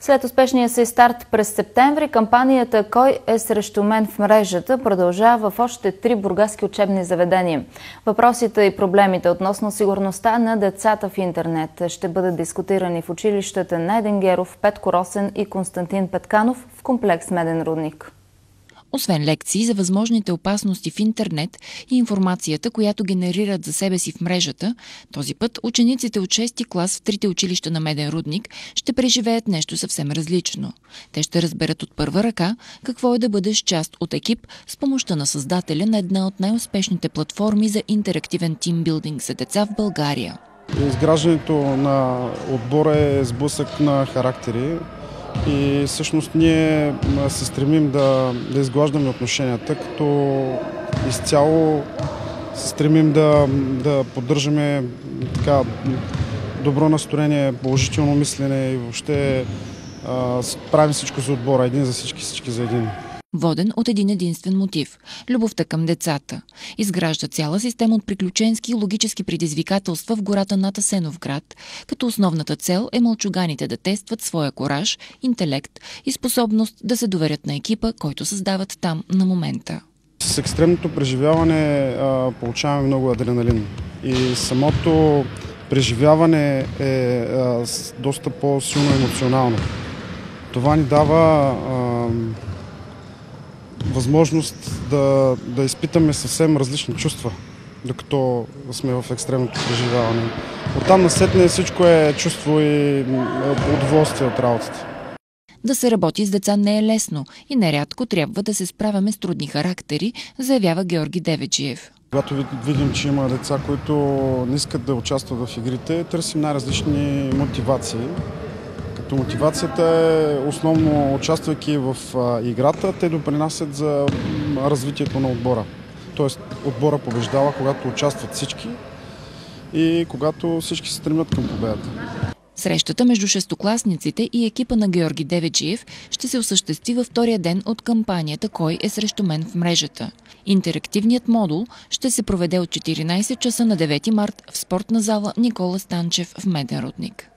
След успешния си старт през септември, кампанията "Кой е срещу мен" в мрежата продължава в още 3 бургаски учебни заведения. Въпросите и проблемите относно сигурността на децата в интернет ще бъдат дискутирани в училищата Найден Геров, Петко Росен и Константин Петканов в комплекс Меден рудник. Освен лекции за възможните опасности в интернет и информацията, която генерират за себе си в мрежата, този път учениците от 6-ти клас в 3 училища на Меден рудник ще преживеят нещо съвсем различно. Те ще разберат от първа ръка какво е да бъдеш част от екип с помощта на създателя на една от най-успешните платформи за интерактивен тимбилдинг за деца в България. Изграждането на отбора е сблъсък на характери. И всъщност ние се стремим да изглаждаме отношенията, като изцяло се стремим да поддържаме така добро настроение, положително мислене и въобще правим всичко за отбора. Един за всички, всички за един. Воден от един единствен мотив – любовта към децата. Изгражда цяла система от приключенски и логически предизвикателства в гората над Асеновград, като основната цел е мълчуганите да тестват своя кураж, интелект и способност да се доверят на екипа, който създават там на момента. С екстремното преживяване получаваме много адреналин и самото преживяване е доста по-силно емоционално. Това ни дава възможност да изпитаме съвсем различни чувства, докато сме в екстремното преживяване. Оттам насетне всичко е чувство и удоволствие от работата. Да се работи с деца не е лесно и нерядко трябва да се справяме с трудни характери, заявява Георги Деведжиев. Когато видим, че има деца, които не искат да участват в игрите, търсим най-различни мотивации. Мотивацията е основно, участвайки в играта, те допринасят за развитието на отбора. Тоест отбора побеждава, когато участват всички и когато всички се стремят към победата. Срещата между шестокласниците и екипа на Георги Деведжиев ще се осъществи във втория ден от кампанията "Кой е срещу мен" в мрежата. Интерактивният модул ще се проведе от 14 часа на 9 март в спортна зала Никола Станчев в Меден рудник.